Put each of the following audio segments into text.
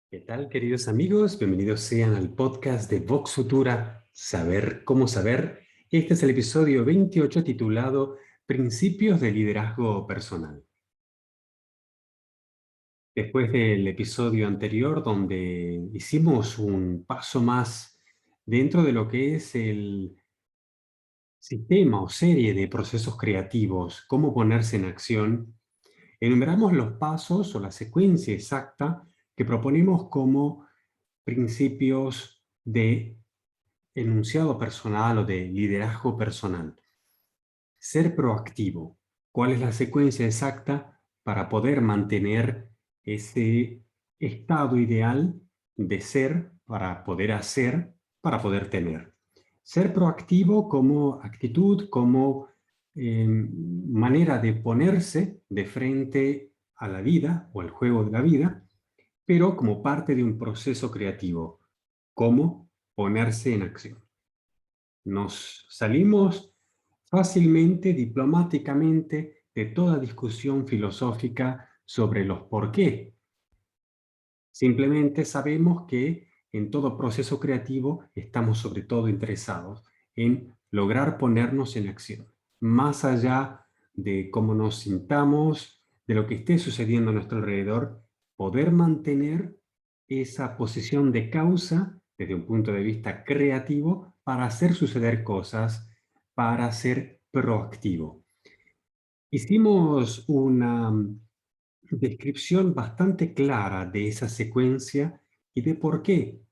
¿Qué tal, queridos amigos? Bienvenidos sean al podcast de Vox Futura, Saber cómo saber. Este es el episodio 28 titulado Principios de liderazgo personal. Después del episodio anterior, donde hicimos un paso más dentro de lo que es el sistema o serie de procesos creativos, cómo ponerse en acción, enumeramos los pasos o la secuencia exacta que proponemos como principios de enunciado personal o de liderazgo personal. Ser proactivo. ¿Cuál es la secuencia exacta para poder mantener ese estado ideal de ser, para poder hacer, para poder tener? Ser proactivo como actitud, como manera de ponerse de frente a la vida o al juego de la vida, pero como parte de un proceso creativo. ¿Cómo ponerse en acción? Nos salimos fácilmente, diplomáticamente, de toda discusión filosófica sobre los por qué. Simplemente sabemos que en todo proceso creativo estamos sobre todo interesados en lograr ponernos en acción, más allá de cómo nos sintamos, de lo que esté sucediendo a nuestro alrededor, poder mantener esa posición de causa desde un punto de vista creativo para hacer suceder cosas, para ser proactivo. Hicimos una descripción bastante clara de esa secuencia y de por qué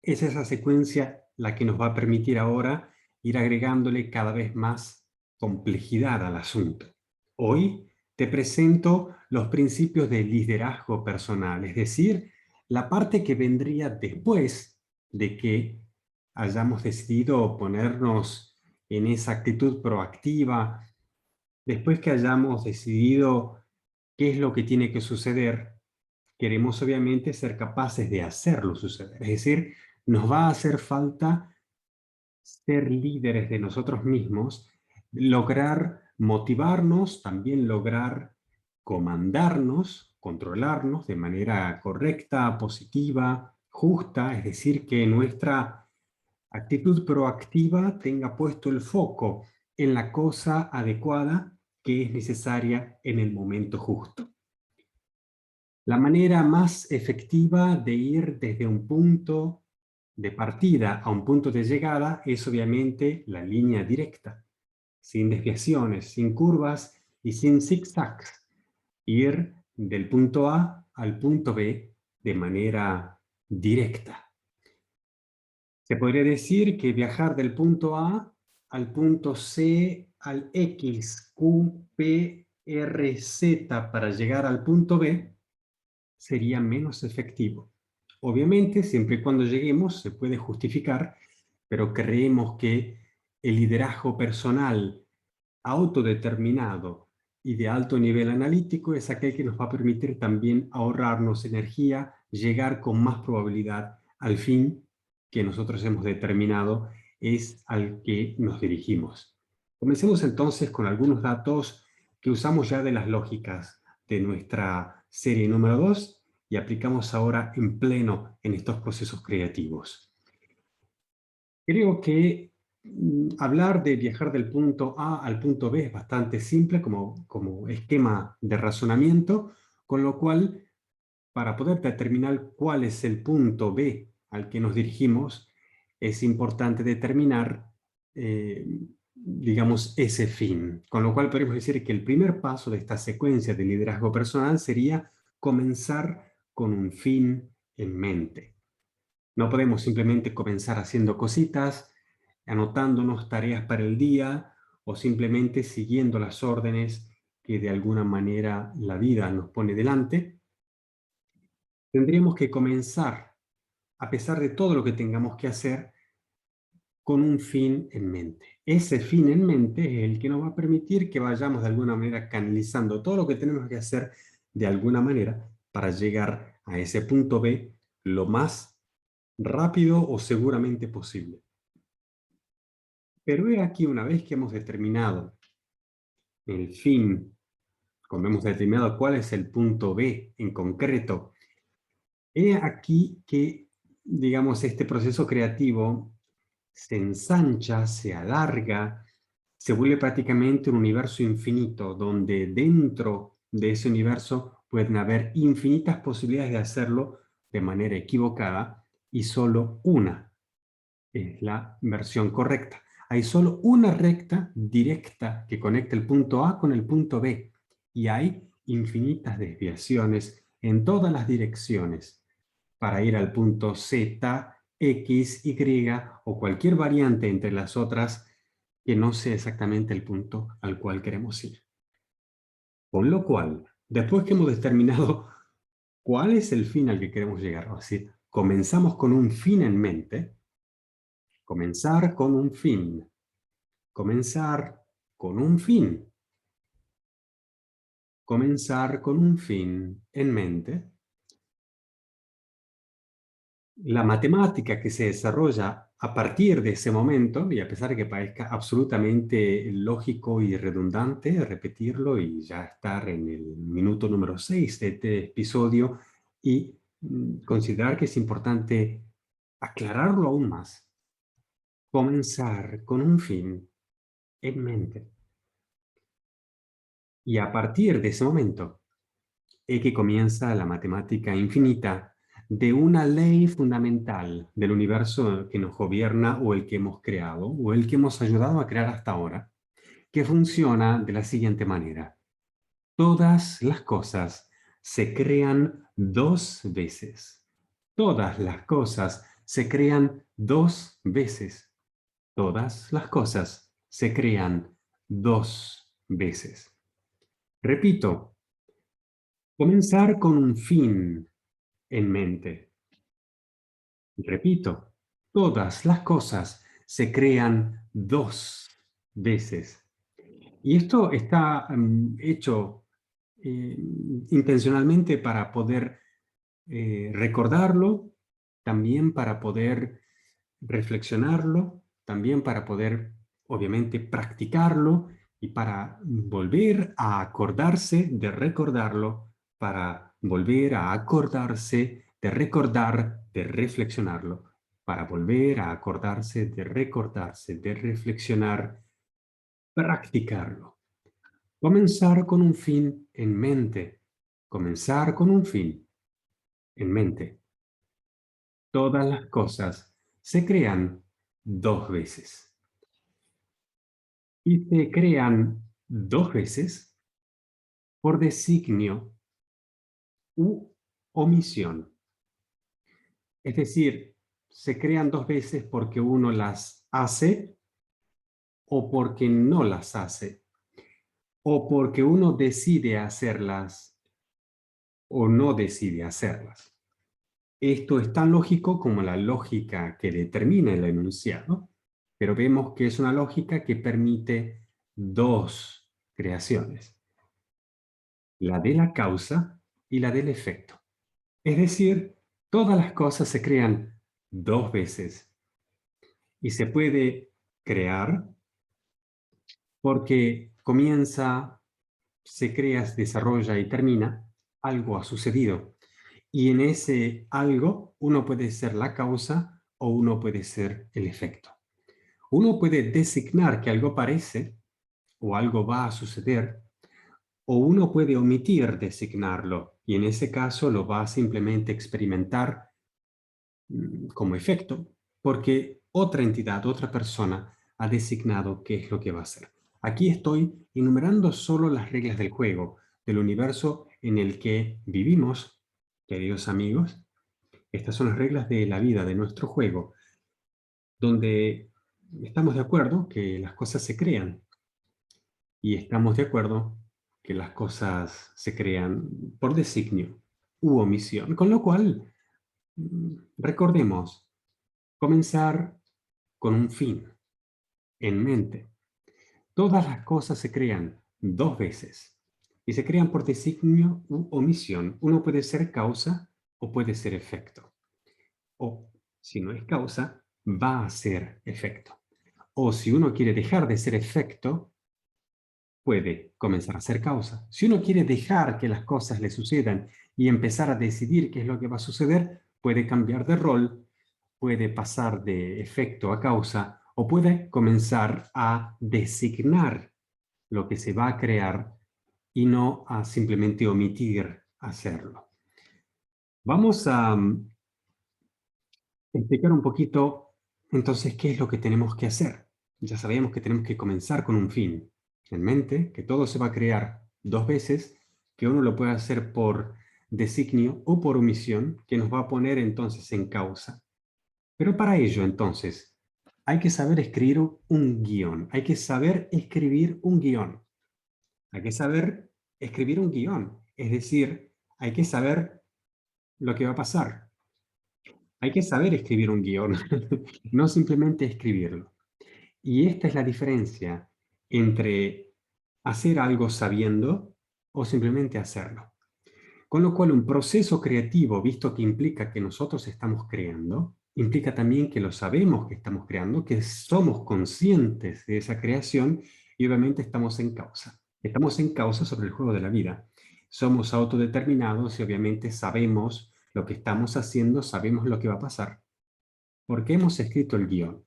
es esa secuencia la que nos va a permitir ahora ir agregándole cada vez más complejidad al asunto. Hoy te presento los principios de liderazgo personal, es decir, la parte que vendría después de que hayamos decidido ponernos en esa actitud proactiva, después que hayamos decidido qué es lo que tiene que suceder. Queremos obviamente ser capaces de hacerlo suceder. Es decir, nos va a hacer falta ser líderes de nosotros mismos, lograr motivarnos, también lograr comandarnos, controlarnos de manera correcta, positiva, justa, es decir, que nuestra actitud proactiva tenga puesto el foco en la cosa adecuada que es necesaria en el momento justo. La manera más efectiva de ir desde un punto de partida a un punto de llegada es obviamente la línea directa, sin desviaciones, sin curvas y sin zigzags. Ir del punto A al punto B de manera directa. Se podría decir que viajar del punto A al punto C, al X, Q, P, R, Z para llegar al punto B sería menos efectivo. Obviamente, siempre y cuando lleguemos, se puede justificar, pero creemos que el liderazgo personal autodeterminado y de alto nivel analítico es aquel que nos va a permitir también ahorrarnos energía, llegar con más probabilidad al fin que nosotros hemos determinado es al que nos dirigimos. Comencemos entonces con algunos datos que usamos ya de las lógicas de nuestra serie número 2 y aplicamos ahora en pleno en estos procesos creativos. Creo que hablar de viajar del punto A al punto B es bastante simple como esquema de razonamiento, con lo cual, para poder determinar cuál es el punto B al que nos dirigimos, es importante determinar, digamos, ese fin. Con lo cual podemos decir que el primer paso de esta secuencia de liderazgo personal sería comenzar con un fin en mente. No podemos simplemente comenzar haciendo cositas, anotándonos tareas para el día o simplemente siguiendo las órdenes que de alguna manera la vida nos pone delante. Tendríamos que comenzar, a pesar de todo lo que tengamos que hacer, con un fin en mente. Ese fin en mente es el que nos va a permitir que vayamos de alguna manera canalizando todo lo que tenemos que hacer de alguna manera para llegar a ese punto B lo más rápido o seguramente posible. Pero he aquí, una vez que hemos determinado el fin, cuando hemos determinado cuál es el punto B en concreto, He aquí que, digamos, este proceso creativo se ensancha, se alarga, se vuelve prácticamente un universo infinito, donde dentro de ese universo pueden haber infinitas posibilidades de hacerlo de manera equivocada y solo una es la versión correcta. Hay solo una recta directa que conecta el punto A con el punto B y hay infinitas desviaciones en todas las direcciones para ir al punto Z, X, Y o cualquier variante entre las otras que no sea exactamente el punto al cual queremos ir. Con lo cual, después que hemos determinado cuál es el fin al que queremos llegar, es decir, comenzamos con un fin en mente, comenzar con un fin, comenzar con un fin, comenzar con un fin en mente. La matemática que se desarrolla a partir de ese momento, y a pesar de que parezca absolutamente lógico y redundante repetirlo y ya estar en el minuto número 6 de este episodio, y considerar que es importante aclararlo aún más, comenzar con un fin en mente. Y a partir de ese momento es que comienza la matemática infinita de una ley fundamental del universo que nos gobierna o el que hemos creado o el que hemos ayudado a crear hasta ahora, que funciona de la siguiente manera. Todas las cosas se crean dos veces. Todas las cosas se crean dos veces. Todas las cosas se crean dos veces. Repito, comenzar con un fin en mente. Repito, todas las cosas se crean dos veces. Y esto está hecho intencionalmente para poder recordarlo, también para poder reflexionarlo, también para poder, obviamente, practicarlo y para volver a acordarse de recordarlo, para volver a acordarse de recordar, de reflexionarlo, para volver a acordarse de recordarse, de reflexionar, practicarlo. Comenzar con un fin en mente. Comenzar con un fin en mente. Todas las cosas se crean dos veces. Y se crean dos veces por designio u omisión. Es decir, se crean dos veces porque uno las hace o porque no las hace, o porque uno decide hacerlas o no decide hacerlas. Esto es tan lógico como la lógica que determina el enunciado, pero vemos que es una lógica que permite dos creaciones, la de la causa y la del efecto. Es decir, todas las cosas se crean dos veces y se puede crear porque comienza, se crea, se desarrolla y termina, algo ha sucedido. Y en ese algo uno puede ser la causa o uno puede ser el efecto. Uno puede designar que algo parece o algo va a suceder, o uno puede omitir designarlo y en ese caso lo va a simplemente experimentar como efecto porque otra entidad, otra persona ha designado qué es lo que va a hacer. Aquí estoy enumerando solo las reglas del juego, del universo en el que vivimos, queridos amigos. Estas son las reglas de la vida, de nuestro juego, donde estamos de acuerdo que las cosas se crean y estamos de acuerdo que las cosas se crean por designio u omisión, con lo cual recordemos comenzar con un fin en mente. Todas las cosas se crean dos veces y se crean por designio u omisión. Uno puede ser causa o puede ser efecto. O, si no es causa, va a ser efecto. O si uno quiere dejar de ser efecto, puede comenzar a ser causa. Si uno quiere dejar que las cosas le sucedan y empezar a decidir qué es lo que va a suceder, puede cambiar de rol, puede pasar de efecto a causa o puede comenzar a designar lo que se va a crear y no a simplemente omitir hacerlo. Vamos a explicar un poquito entonces qué es lo que tenemos que hacer. Ya sabemos que tenemos que comenzar con un fin en mente, que todo se va a crear 2 veces, que uno lo puede hacer por designio o por omisión, que nos va a poner entonces en causa. Pero para ello entonces hay que saber escribir un guión, hay que saber escribir un guión, hay que saber escribir un guión, es decir, hay que saber lo que va a pasar. Hay que saber escribir un guión, no simplemente escribirlo. Y esta es la diferencia entre hacer algo sabiendo o simplemente hacerlo. Con lo cual, un proceso creativo, visto que implica que nosotros estamos creando, implica también que lo sabemos que estamos creando, que somos conscientes de esa creación y obviamente estamos en causa. Estamos en causa sobre el juego de la vida. Somos autodeterminados y obviamente sabemos lo que estamos haciendo, sabemos lo que va a pasar, porque hemos escrito el guión.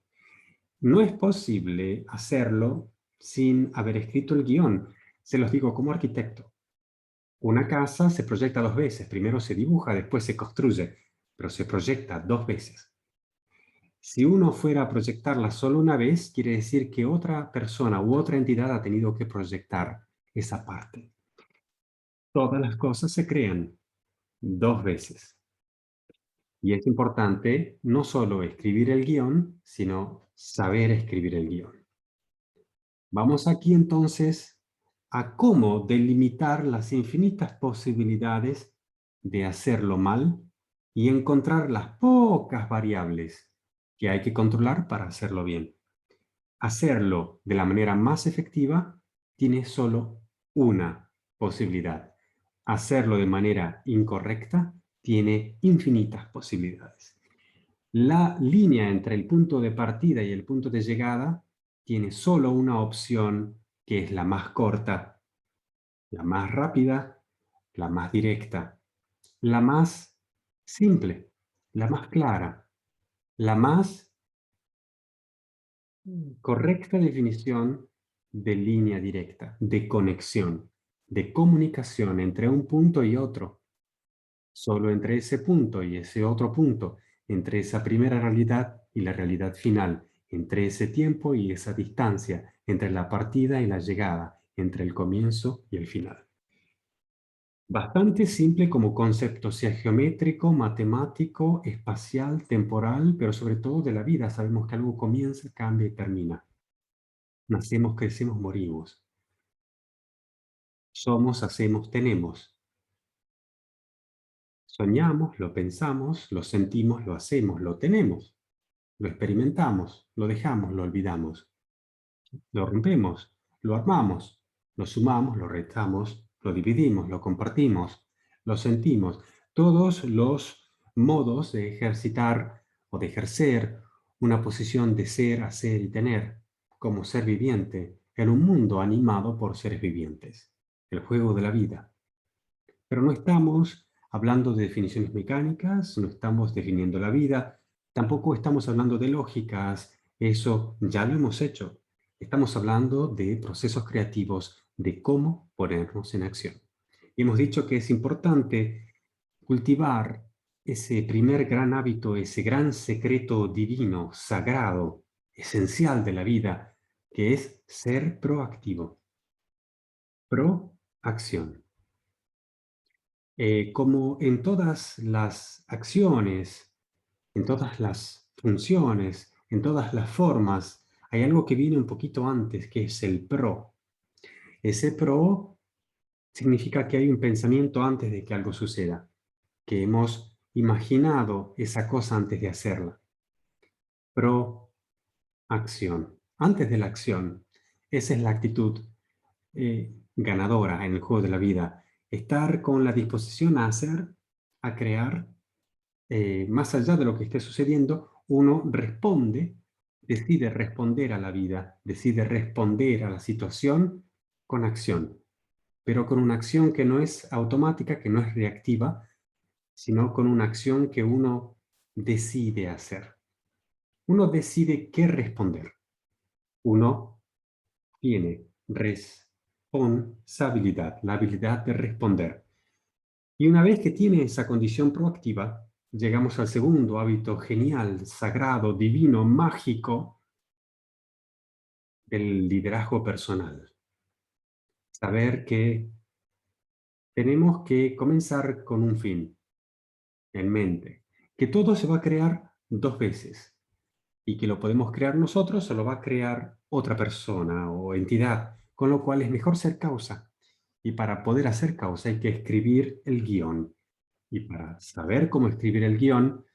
No es posible hacerlo sin haber escrito el guión. Se los digo como arquitecto. Una casa se proyecta 2 veces. Primero se dibuja, después se construye, pero se proyecta 2 veces. Si uno fuera a proyectarla solo una vez, quiere decir que otra persona u otra entidad ha tenido que proyectar esa parte. Todas las cosas se crean 2 veces. Y es importante no solo escribir el guión, sino saber escribir el guión. Vamos aquí entonces a cómo delimitar las infinitas posibilidades de hacerlo mal y encontrar las pocas variables que hay que controlar para hacerlo bien. Hacerlo de la manera más efectiva tiene solo una posibilidad. Hacerlo de manera incorrecta tiene infinitas posibilidades. La línea entre el punto de partida y el punto de llegada tiene solo una opción, que es la más corta, la más rápida, la más directa, la más simple, la más clara, la más correcta definición de línea directa, de conexión, de comunicación entre un punto y otro. Solo entre ese punto y ese otro punto, entre esa primera realidad y la realidad final, entre ese tiempo y esa distancia, entre la partida y la llegada, entre el comienzo y el final. Bastante simple como concepto, sea geométrico, matemático, espacial, temporal, pero sobre todo de la vida. Sabemos que algo comienza, cambia y termina. Nacemos, crecemos, morimos. Somos, hacemos, tenemos. Soñamos, lo pensamos, lo sentimos, lo hacemos, lo tenemos. Lo experimentamos, lo dejamos, lo olvidamos. Lo rompemos, lo armamos, lo sumamos, lo restamos, lo dividimos, lo compartimos, lo sentimos. Todos los modos de ejercitar o de ejercer una posición de ser, hacer y tener como ser viviente en un mundo animado por seres vivientes. El juego de la vida. Pero no estamos hablando de definiciones mecánicas, no estamos definiendo la vida, tampoco estamos hablando de lógicas, eso ya lo hemos hecho. Estamos hablando de procesos creativos, de cómo ponernos en acción. Y hemos dicho que es importante cultivar ese primer gran hábito, ese gran secreto divino, sagrado, esencial de la vida, que es ser proactivo. Proacción. Como en todas las acciones, en todas las funciones, en todas las formas, hay algo que viene un poquito antes, que es el pro. Ese pro significa que hay un pensamiento antes de que algo suceda, que hemos imaginado esa cosa antes de hacerla. Proacción. Antes de la acción. Esa es la actitud ganadora en el juego de la vida. Estar con la disposición a hacer, a crear, más allá de lo que esté sucediendo, uno responde, decide responder a la vida, decide responder a la situación con acción, pero con una acción que no es automática, que no es reactiva, sino con una acción que uno decide hacer. Uno decide qué responder. Uno tiene responsabilidad, la habilidad de responder. Y una vez que tiene esa condición proactiva, llegamos al segundo hábito genial, sagrado, divino, mágico del liderazgo personal. Saber que tenemos que comenzar con un fin en mente, que todo se va a crear 2 veces y que lo podemos crear nosotros o lo va a crear otra persona o entidad, con lo cual es mejor ser causa. Y para poder hacer causa hay que escribir el guión. Y para saber cómo escribir el guión,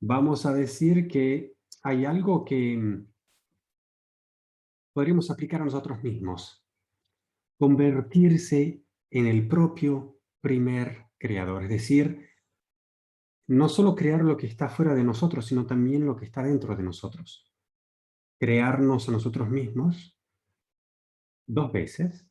vamos a decir que hay algo que podríamos aplicar a nosotros mismos. Convertirse en el propio primer creador. Es decir, no solo crear lo que está fuera de nosotros, sino también lo que está dentro de nosotros. Crearnos a nosotros mismos 2 veces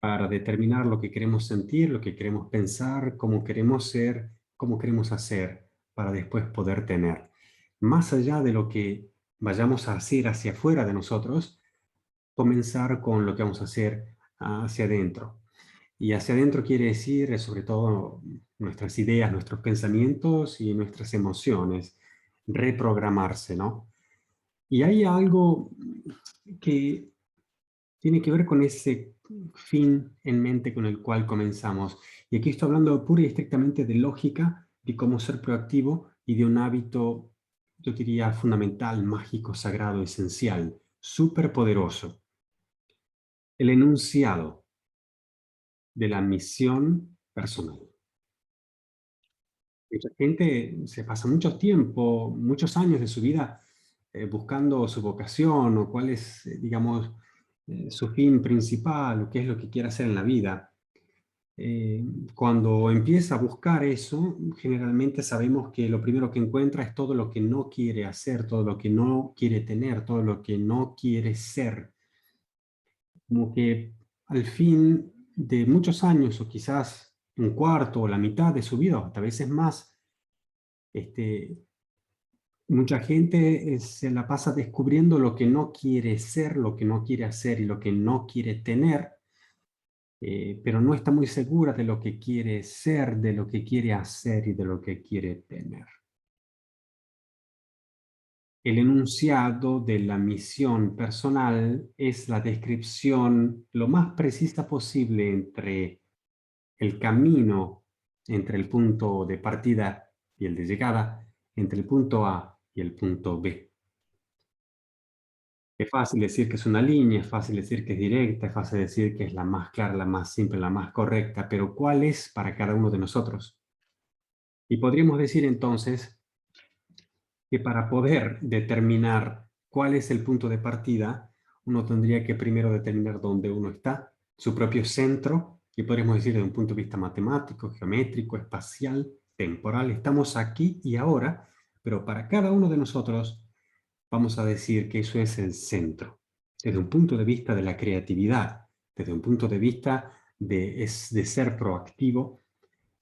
para determinar lo que queremos sentir, lo que queremos pensar, cómo queremos ser, cómo queremos hacer, para después poder tener. Más allá de lo que vayamos a hacer hacia afuera de nosotros, comenzar con lo que vamos a hacer hacia adentro. Y hacia adentro quiere decir, sobre todo, nuestras ideas, nuestros pensamientos y nuestras emociones. Reprogramarse, ¿no? Y hay algo que tiene que ver con ese fin en mente con el cual comenzamos. Y aquí estoy hablando pura y estrictamente de lógica, de cómo ser proactivo y de un hábito, yo diría, fundamental, mágico, sagrado, esencial, súper poderoso. El enunciado de la misión personal. Mucha gente se pasa mucho tiempo, muchos años de su vida buscando su vocación o cuál es, digamos, su fin principal o qué es lo que quiere hacer en la vida. Cuando empieza a buscar eso, generalmente sabemos que lo primero que encuentra es todo lo que no quiere hacer, todo lo que no quiere tener, todo lo que no quiere ser. Como que al fin de muchos años, o quizás un cuarto o la mitad de su vida, o hasta veces más, este, mucha gente se la pasa descubriendo lo que no quiere ser, lo que no quiere hacer y lo que no quiere tener, pero no está muy segura de lo que quiere ser, de lo que quiere hacer y de lo que quiere tener. El enunciado de la misión personal es la descripción lo más precisa posible entre el camino, entre el punto de partida y el de llegada, entre el punto A y el punto B. Es fácil decir que es una línea, es fácil decir que es directa, es fácil decir que es la más clara, la más simple, la más correcta, pero ¿cuál es para cada uno de nosotros? Y podríamos decir entonces que para poder determinar cuál es el punto de partida, uno tendría que primero determinar dónde uno está, su propio centro, y podríamos decir desde un punto de vista matemático, geométrico, espacial, temporal. Estamos aquí y ahora, pero para cada uno de nosotros vamos a decir que eso es el centro, desde un punto de vista de la creatividad, desde un punto de vista de ser proactivo.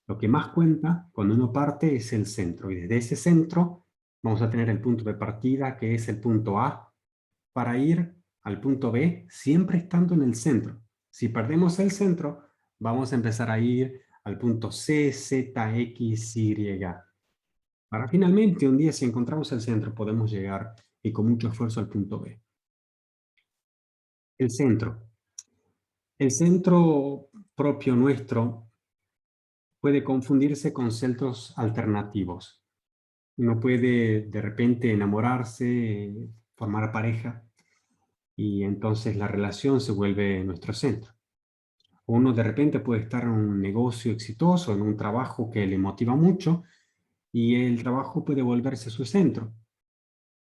Lo que más cuenta cuando uno parte es el centro, y desde ese centro vamos a tener el punto de partida, que es el punto A, para ir al punto B, siempre estando en el centro. Si perdemos el centro, vamos a empezar a ir al punto C, Z, X, Y. Para finalmente, un día, si encontramos el centro, podemos llegar y con mucho esfuerzo al punto B. El centro. El centro propio nuestro puede confundirse con centros alternativos. Uno puede de repente enamorarse, formar pareja, y entonces la relación se vuelve nuestro centro. Uno de repente puede estar en un negocio exitoso, en un trabajo que le motiva mucho, y el trabajo puede volverse su centro.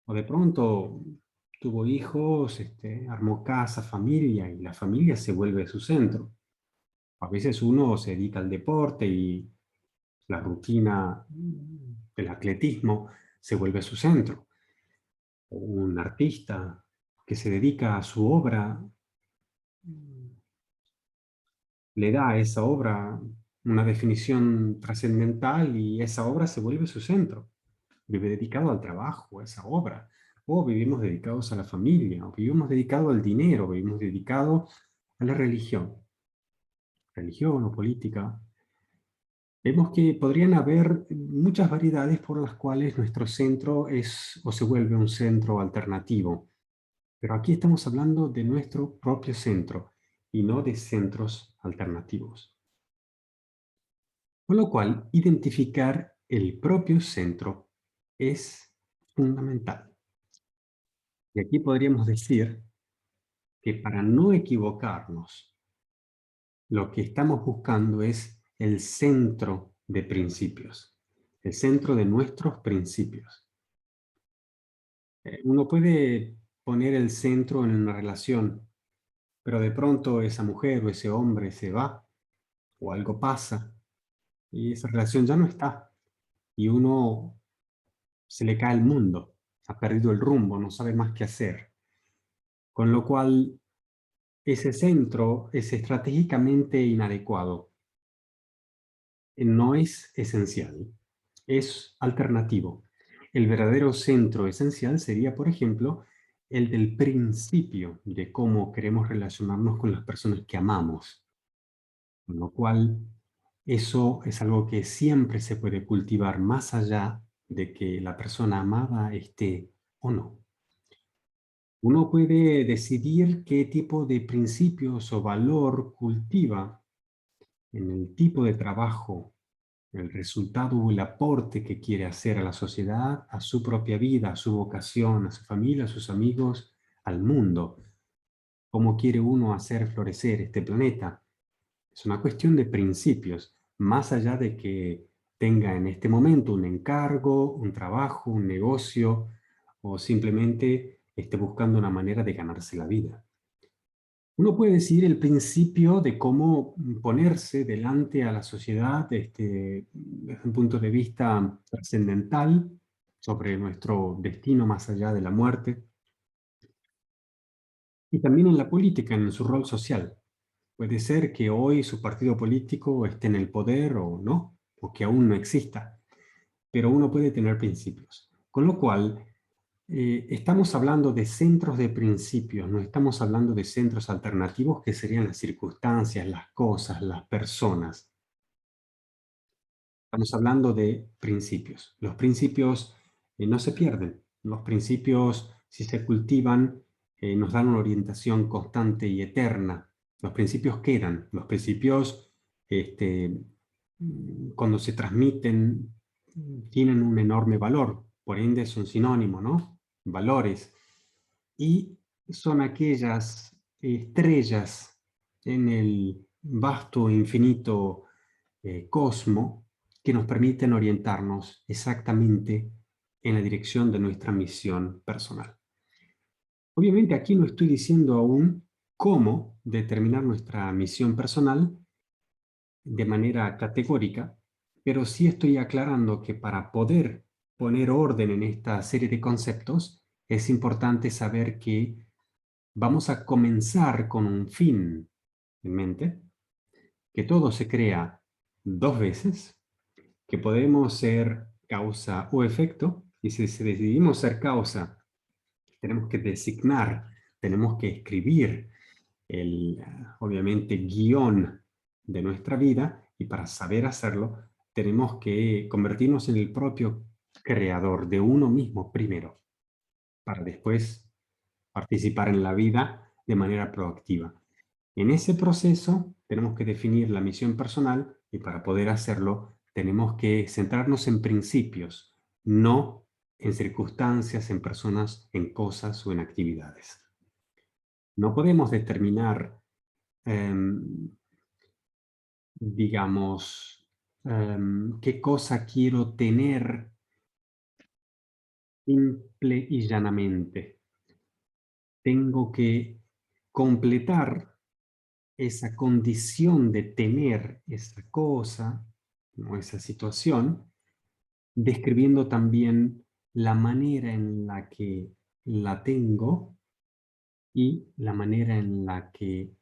O de pronto tuvo hijos, armó casa, familia, y la familia se vuelve su centro. A veces uno se dedica al deporte y la rutina del atletismo se vuelve su centro. O un artista que se dedica a su obra le da a esa obra una definición trascendental y esa obra se vuelve su centro. Vive dedicado al trabajo, a esa obra. O vivimos dedicados a la familia, o vivimos dedicados al dinero, o vivimos dedicados a la religión o política. Vemos que podrían haber muchas variedades por las cuales nuestro centro es o se vuelve un centro alternativo. Pero aquí estamos hablando de nuestro propio centro y no de centros alternativos. Con lo cual, identificar el propio centro es fundamental. Y aquí podríamos decir que para no equivocarnos, lo que estamos buscando es el centro de principios, el centro de nuestros principios. Uno puede poner el centro en una relación, pero de pronto esa mujer o ese hombre se va, o algo pasa, y esa relación ya no está, y uno se le cae el mundo, ha perdido el rumbo, no sabe más qué hacer. Con lo cual, ese centro es estratégicamente inadecuado. No es esencial, es alternativo. El verdadero centro esencial sería, por ejemplo, el del principio de cómo queremos relacionarnos con las personas que amamos. Con lo cual, eso es algo que siempre se puede cultivar más allá de que la persona amada esté o no. Uno puede decidir qué tipo de principios o valor cultiva en el tipo de trabajo, el resultado o el aporte que quiere hacer a la sociedad, a su propia vida, a su vocación, a su familia, a sus amigos, al mundo. ¿Cómo quiere uno hacer florecer este planeta? Es una cuestión de principios, más allá de que tenga en este momento un encargo, un trabajo, un negocio, o simplemente esté buscando una manera de ganarse la vida. Uno puede decir el principio de cómo ponerse delante a la sociedad desde un punto de vista trascendental sobre nuestro destino más allá de la muerte, y también en la política, en su rol social. Puede ser que hoy su partido político esté en el poder o no, o que aún no exista, pero uno puede tener principios. Con lo cual, estamos hablando de centros de principios, no estamos hablando de centros alternativos que serían las circunstancias, las cosas, las personas. Estamos hablando de principios. Los principios no se pierden. Los principios, si se cultivan, nos dan una orientación constante y eterna. Los principios quedan. Los principios, cuando se transmiten, tienen un enorme valor. Por ende, es un sinónimo, ¿no? Valores. Y son aquellas estrellas en el vasto, infinito cosmo que nos permiten orientarnos exactamente en la dirección de nuestra misión personal. Obviamente aquí no estoy diciendo aún cómo determinar nuestra misión personal de manera categórica, pero sí estoy aclarando que para poder poner orden en esta serie de conceptos es importante saber que vamos a comenzar con un fin en mente, que todo se crea dos veces, que podemos ser causa o efecto, y si decidimos ser causa, tenemos que designar, tenemos que escribir el, obviamente, guión de nuestra vida, y para saber hacerlo, tenemos que convertirnos en el propio creador de uno mismo primero, para después participar en la vida de manera proactiva. En ese proceso tenemos que definir la misión personal y para poder hacerlo tenemos que centrarnos en principios, no en circunstancias, en personas, en cosas o en actividades. No podemos determinar, digamos, qué cosa quiero tener simple y llanamente. Tengo que completar esa condición de tener esa cosa o esa situación, describiendo también la manera en la que la tengo y la manera en la que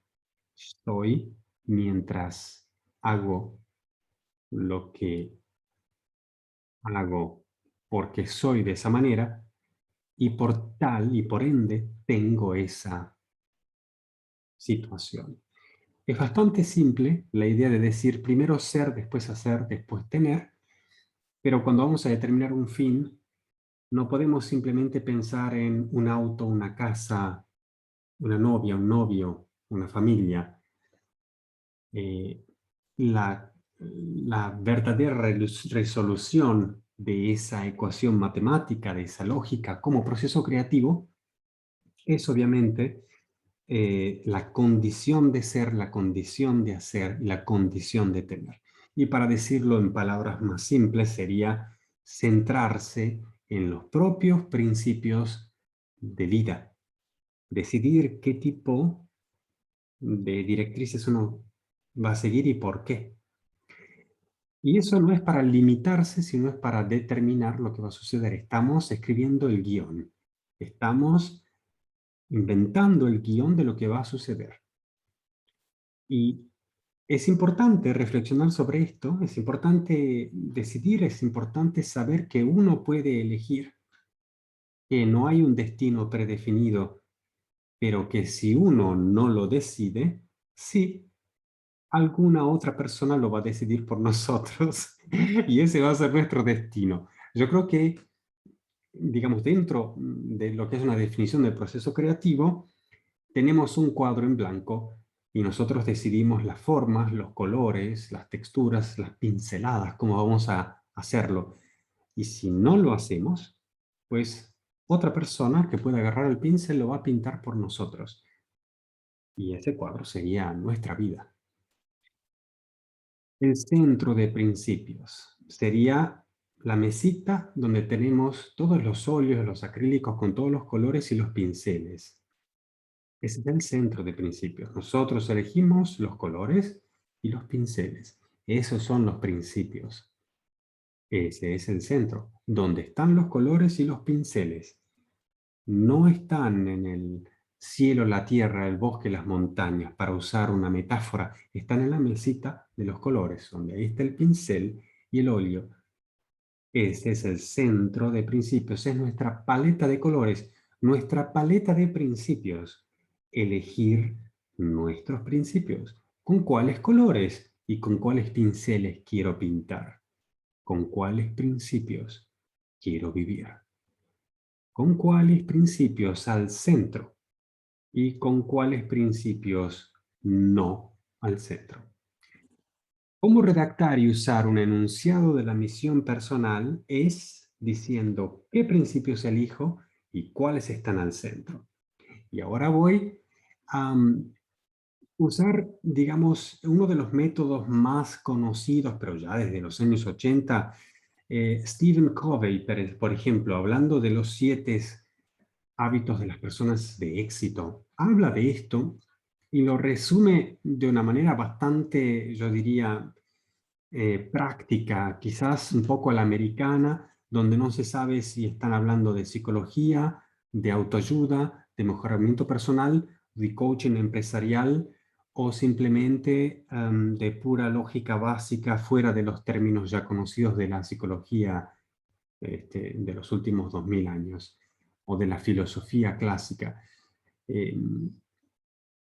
estoy. mientras hago lo que hago porque soy de esa manera y por tal y por ende tengo esa situación. Es bastante simple la idea de decir primero ser, después hacer, después tener, pero cuando vamos a determinar un fin, no podemos simplemente pensar en un auto, una casa, una novia, un novio, una familia. Eh, la, la verdadera resolución de esa ecuación matemática, de esa lógica como proceso creativo, es obviamente la condición de ser, la condición de hacer y la condición de tener. Y para decirlo en palabras más simples sería centrarse en los propios principios de vida. Decidir qué tipo de directrices uno va a seguir y por qué. Y eso no es para limitarse, sino es para determinar lo que va a suceder. Estamos escribiendo el guión. Estamos inventando el guión de lo que va a suceder. Y es importante reflexionar sobre esto, es importante decidir, es importante saber que uno puede elegir, que no hay un destino predefinido, pero que si uno no lo decide, sí, alguna otra persona lo va a decidir por nosotros y ese va a ser nuestro destino. Yo creo que, digamos, dentro de lo que es una definición del proceso creativo, tenemos un cuadro en blanco y nosotros decidimos las formas, los colores, las texturas, las pinceladas, cómo vamos a hacerlo. Y si no lo hacemos, pues otra persona que pueda agarrar el pincel lo va a pintar por nosotros. Y ese cuadro sería nuestra vida. El centro de principios sería la mesita donde tenemos todos los óleos, los acrílicos con todos los colores y los pinceles. Ese es el centro de principios. Nosotros elegimos los colores y los pinceles. Esos son los principios. Ese es el centro, donde están los colores y los pinceles. No están en el cielo, la tierra, el bosque, las montañas, para usar una metáfora. Están en la mesita de los colores, donde ahí está el pincel y el óleo. Ese es el centro de principios, es nuestra paleta de colores, nuestra paleta de principios. Elegir nuestros principios. ¿Con cuáles colores y con cuáles pinceles quiero pintar? ¿Con cuáles principios quiero vivir? ¿Con cuáles principios al centro? ¿Y con cuáles principios no al centro? ¿Cómo redactar y usar un enunciado de la misión personal? Es diciendo qué principios elijo y cuáles están al centro. Y ahora voy a usar, digamos, uno de los métodos más conocidos, pero ya desde los años 80, Stephen Covey, por ejemplo, hablando de los 7 hábitos de las personas de éxito, habla de esto y lo resume de una manera bastante, yo diría, práctica, quizás un poco a la americana, donde no se sabe si están hablando de psicología, de autoayuda, de mejoramiento personal, de coaching empresarial o simplemente de pura lógica básica fuera de los términos ya conocidos de la psicología de los últimos 2000 años o de la filosofía clásica. Eh,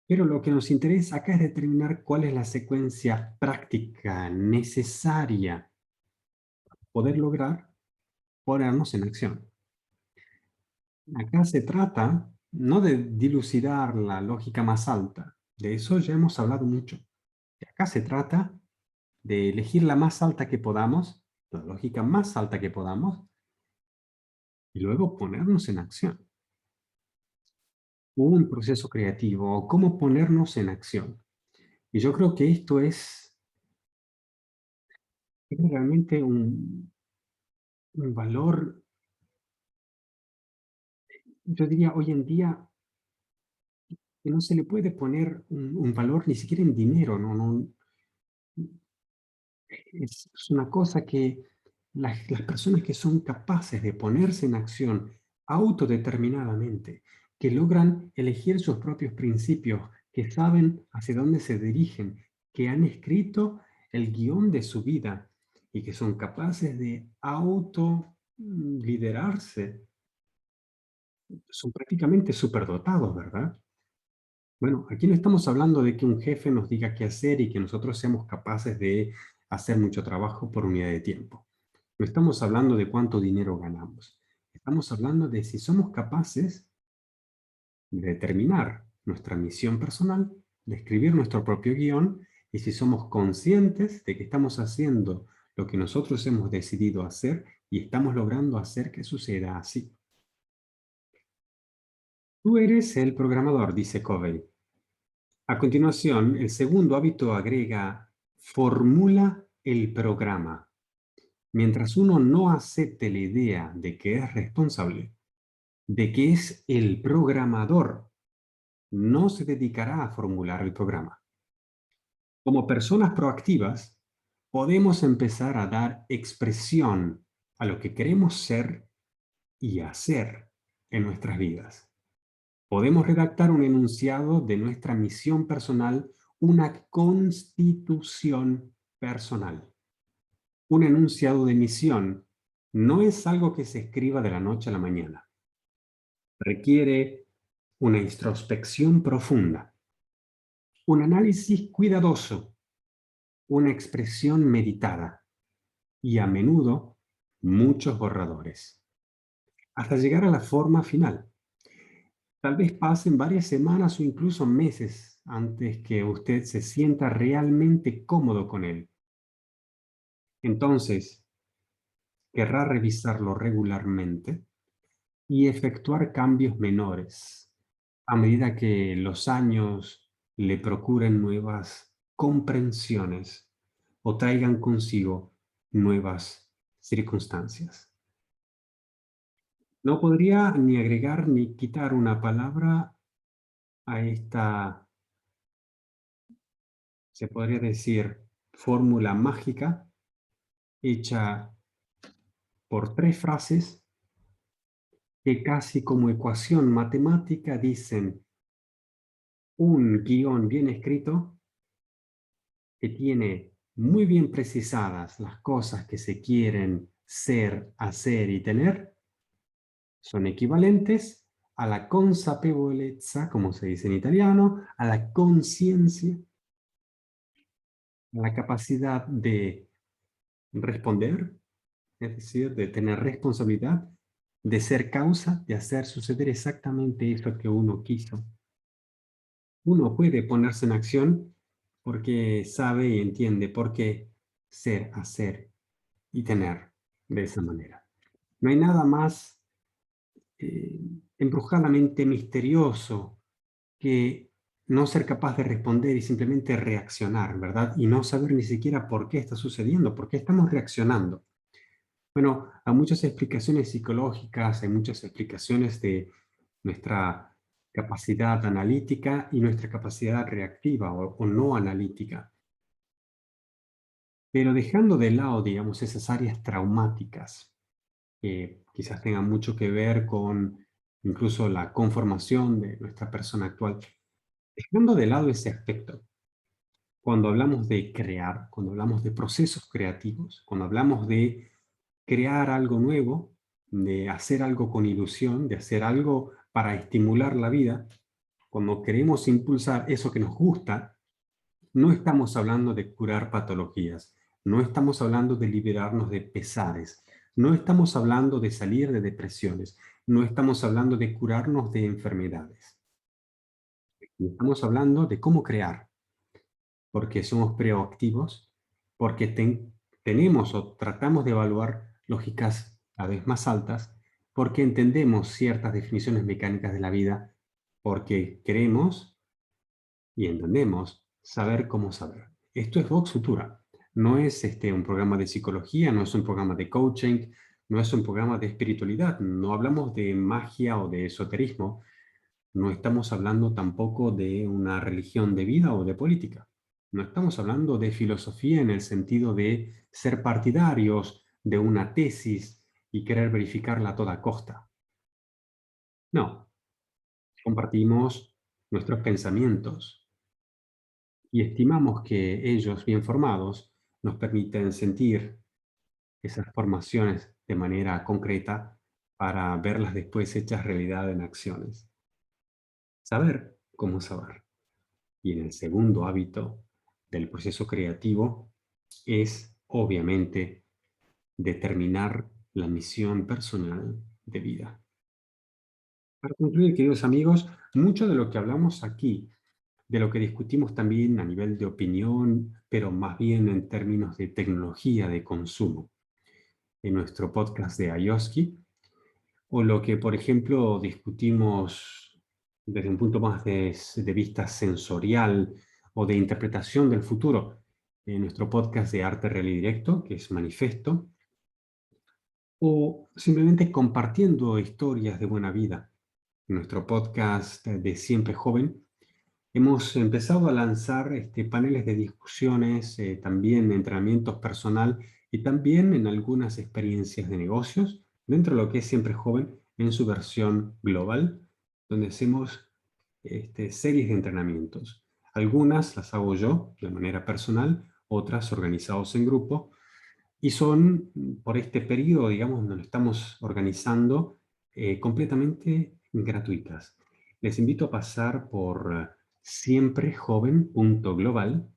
pero lo que nos interesa acá es determinar cuál es la secuencia práctica necesaria para poder lograr ponernos en acción. Acá se trata no de dilucidar la lógica más alta, de eso ya hemos hablado mucho. Acá se trata de elegir la más alta que podamos, la lógica más alta que podamos, y luego ponernos en acción. Un proceso creativo, cómo ponernos en acción. Y yo creo que esto es realmente un valor, yo diría hoy en día, que no se le puede poner un valor ni siquiera en dinero, no, es una cosa que las personas que son capaces de ponerse en acción autodeterminadamente, que logran elegir sus propios principios, que saben hacia dónde se dirigen, que han escrito el guión de su vida y que son capaces de liderarse, son prácticamente superdotados, ¿verdad? Bueno, aquí no estamos hablando de que un jefe nos diga qué hacer y que nosotros seamos capaces de hacer mucho trabajo por unidad de tiempo. No estamos hablando de cuánto dinero ganamos. Estamos hablando de si somos capaces de determinar nuestra misión personal, de escribir nuestro propio guión, y si somos conscientes de que estamos haciendo lo que nosotros hemos decidido hacer y estamos logrando hacer que suceda así. Tú eres el programador, dice Covey. A continuación, el segundo hábito agrega, formula el programa. Mientras uno no acepte la idea de que es responsable, de que es el programador, no se dedicará a formular el programa. Como personas proactivas, podemos empezar a dar expresión a lo que queremos ser y hacer en nuestras vidas. Podemos redactar un enunciado de nuestra misión personal, una constitución personal. Un enunciado de misión no es algo que se escriba de la noche a la mañana. Requiere una introspección profunda, un análisis cuidadoso, una expresión meditada y a menudo muchos borradores, hasta llegar a la forma final. Tal vez pasen varias semanas o incluso meses antes que usted se sienta realmente cómodo con él. Entonces, querrá revisarlo regularmente y efectuar cambios menores a medida que los años le procuren nuevas comprensiones o traigan consigo nuevas circunstancias. No podría ni agregar ni quitar una palabra a esta, se podría decir, fórmula mágica hecha por 3 frases que casi como ecuación matemática dicen un guión bien escrito que tiene muy bien precisadas las cosas que se quieren ser, hacer y tener, son equivalentes a la consapevolezza, como se dice en italiano, a la conciencia, a la capacidad de responder, es decir, de tener responsabilidad, de ser causa, de hacer suceder exactamente eso que uno quiso. Uno puede ponerse en acción porque sabe y entiende por qué ser, hacer y tener de esa manera. No hay nada más eh, embrujadamente misterioso que no ser capaz de responder y simplemente reaccionar, ¿verdad? Y no saber ni siquiera por qué está sucediendo, por qué estamos reaccionando. Bueno, hay muchas explicaciones psicológicas, hay muchas explicaciones de nuestra capacidad analítica y nuestra capacidad reactiva o no analítica. Pero dejando de lado, digamos, esas áreas traumáticas que quizás tengan mucho que ver con incluso la conformación de nuestra persona actual, dejando de lado ese aspecto, cuando hablamos de crear, cuando hablamos de procesos creativos, cuando hablamos de crear algo nuevo, de hacer algo con ilusión, de hacer algo para estimular la vida, cuando queremos impulsar eso que nos gusta, no estamos hablando de curar patologías, no estamos hablando de liberarnos de pesares, no estamos hablando de salir de depresiones, no estamos hablando de curarnos de enfermedades. Estamos hablando de cómo crear, porque somos proactivos, porque tenemos o tratamos de evaluar lógicas cada vez más altas, porque entendemos ciertas definiciones mecánicas de la vida, porque queremos y entendemos saber cómo saber. Esto es Vox Futura. No es un programa de psicología, no es un programa de coaching, no es un programa de espiritualidad, no hablamos de magia o de esoterismo, no estamos hablando tampoco de una religión de vida o de política. No estamos hablando de filosofía en el sentido de ser partidarios de una tesis y querer verificarla a toda costa. No, compartimos nuestros pensamientos y estimamos que ellos, bien formados, nos permiten sentir esas formaciones de manera concreta para verlas después hechas realidad en acciones. Saber cómo saber. Y en el segundo hábito del proceso creativo es, obviamente, determinar la misión personal de vida. Para concluir, queridos amigos, mucho de lo que hablamos aquí, de lo que discutimos también a nivel de opinión, pero más bien en términos de tecnología de consumo, en nuestro podcast de IOSKI, o lo que, por ejemplo, discutimos desde un punto más de vista sensorial o de interpretación del futuro, en nuestro podcast de arte real y directo, que es Manifesto, o simplemente compartiendo historias de buena vida. En nuestro podcast de Siempre Joven, hemos empezado a lanzar paneles de discusiones, también entrenamientos personal y también en algunas experiencias de negocios, dentro de lo que es Siempre Joven, en su versión global, donde hacemos series de entrenamientos. Algunas las hago yo de manera personal, otras organizados en grupo, y son por este periodo, digamos, donde lo estamos organizando, completamente gratuitas. Les invito a pasar por siemprejoven.global.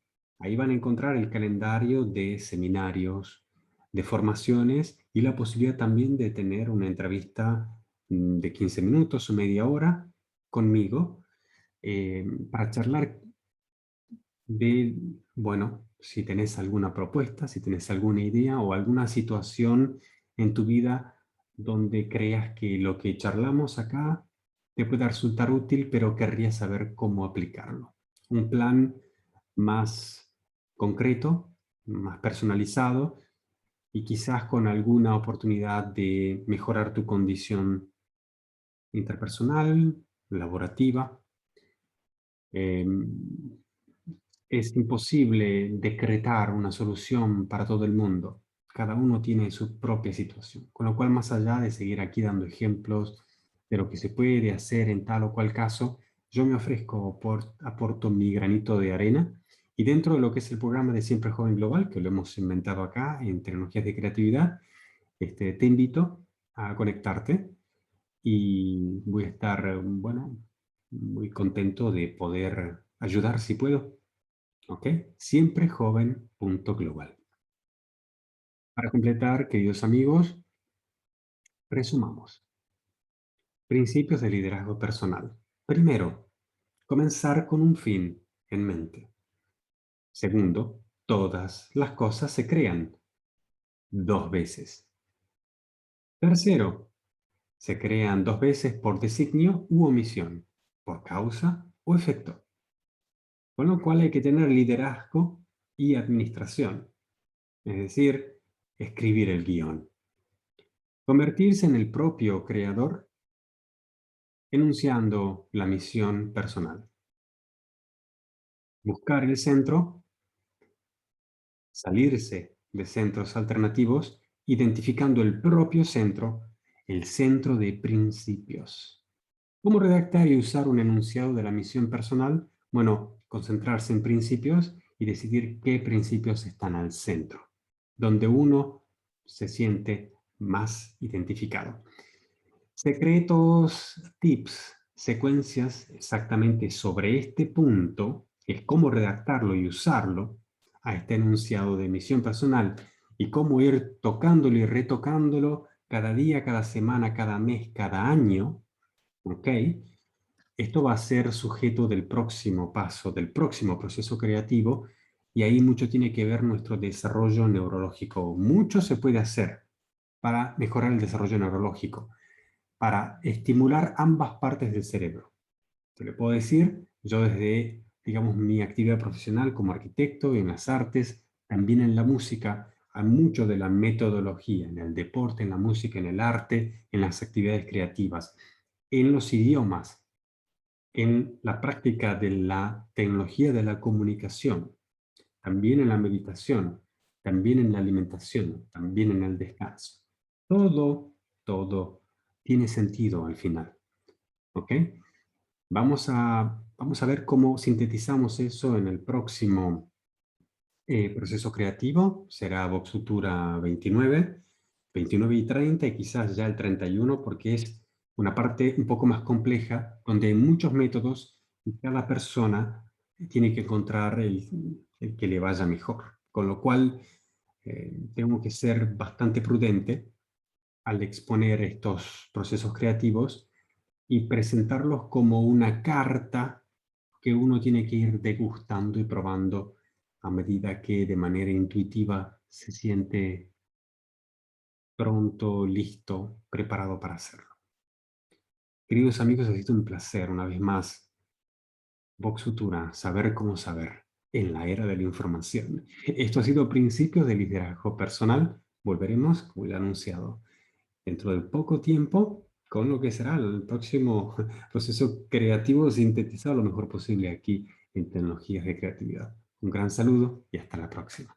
Ahí van a encontrar el calendario de seminarios, de formaciones y la posibilidad también de tener una entrevista de 15 minutos o media hora conmigo, para charlar de, bueno, si tenés alguna propuesta, si tenés alguna idea o alguna situación en tu vida donde creas que lo que charlamos acá te pueda resultar útil, pero querrías saber cómo aplicarlo. Un plan más concreto, más personalizado y quizás con alguna oportunidad de mejorar tu condición interpersonal, laborativa. Es imposible decretar una solución para todo el mundo. Cada uno tiene su propia situación. Con lo cual, más allá de seguir aquí dando ejemplos de lo que se puede hacer en tal o cual caso, yo me ofrezco, aporto mi granito de arena y dentro de lo que es el programa de Siempre Joven Global, que lo hemos inventado acá en Tecnologías de Creatividad, te invito a conectarte y voy a estar, bueno, muy contento de poder ayudar si puedo. ¿Ok? Siemprejoven.global. Para completar, queridos amigos, resumamos. Principios de liderazgo personal. Primero, comenzar con un fin en mente. Segundo, todas las cosas se crean 2 veces. Tercero, se crean 2 veces por designio u omisión, por causa o efecto. Con lo cual hay que tener liderazgo y administración, es decir, escribir el guión. Convertirse en el propio creador, enunciando la misión personal. Buscar el centro, salirse de centros alternativos, identificando el propio centro, el centro de principios. ¿Cómo redactar y usar un enunciado de la misión personal? Bueno, concentrarse en principios y decidir qué principios están al centro, donde uno se siente más identificado. Secretos, tips, secuencias exactamente sobre este punto, el cómo redactarlo y usarlo a este enunciado de misión personal y cómo ir tocándolo y retocándolo cada día, cada semana, cada mes, cada año, ¿ok? Esto va a ser sujeto del próximo paso, del próximo proceso creativo, y ahí mucho tiene que ver nuestro desarrollo neurológico. Mucho se puede hacer para mejorar el desarrollo neurológico, para estimular ambas partes del cerebro. Te lo puedo decir, yo desde, digamos, mi actividad profesional como arquitecto y en las artes, también en la música, hay mucho de la metodología, en el deporte, en la música, en el arte, en las actividades creativas, en los idiomas, en la práctica de la tecnología de la comunicación, también en la meditación, también en la alimentación, también en el descanso. Todo tiene sentido al final. ¿Ok? Vamos a ver cómo sintetizamos eso en el próximo proceso creativo. Será Vox Futura 29, 29 y 30 y quizás ya el 31 porque es una parte un poco más compleja donde hay muchos métodos y cada persona tiene que encontrar el que le vaya mejor. Con lo cual tengo que ser bastante prudente al exponer estos procesos creativos y presentarlos como una carta que uno tiene que ir degustando y probando a medida que de manera intuitiva se siente pronto, listo, preparado para hacerlo. Queridos amigos, ha sido un placer una vez más. Vox Futura, saber cómo saber en la era de la información. Esto ha sido Principios de Liderazgo Personal. Volveremos, como ya anunciado, dentro de poco tiempo con lo que será el próximo proceso creativo sintetizado lo mejor posible aquí en Tecnologías de Creatividad. Un gran saludo y hasta la próxima.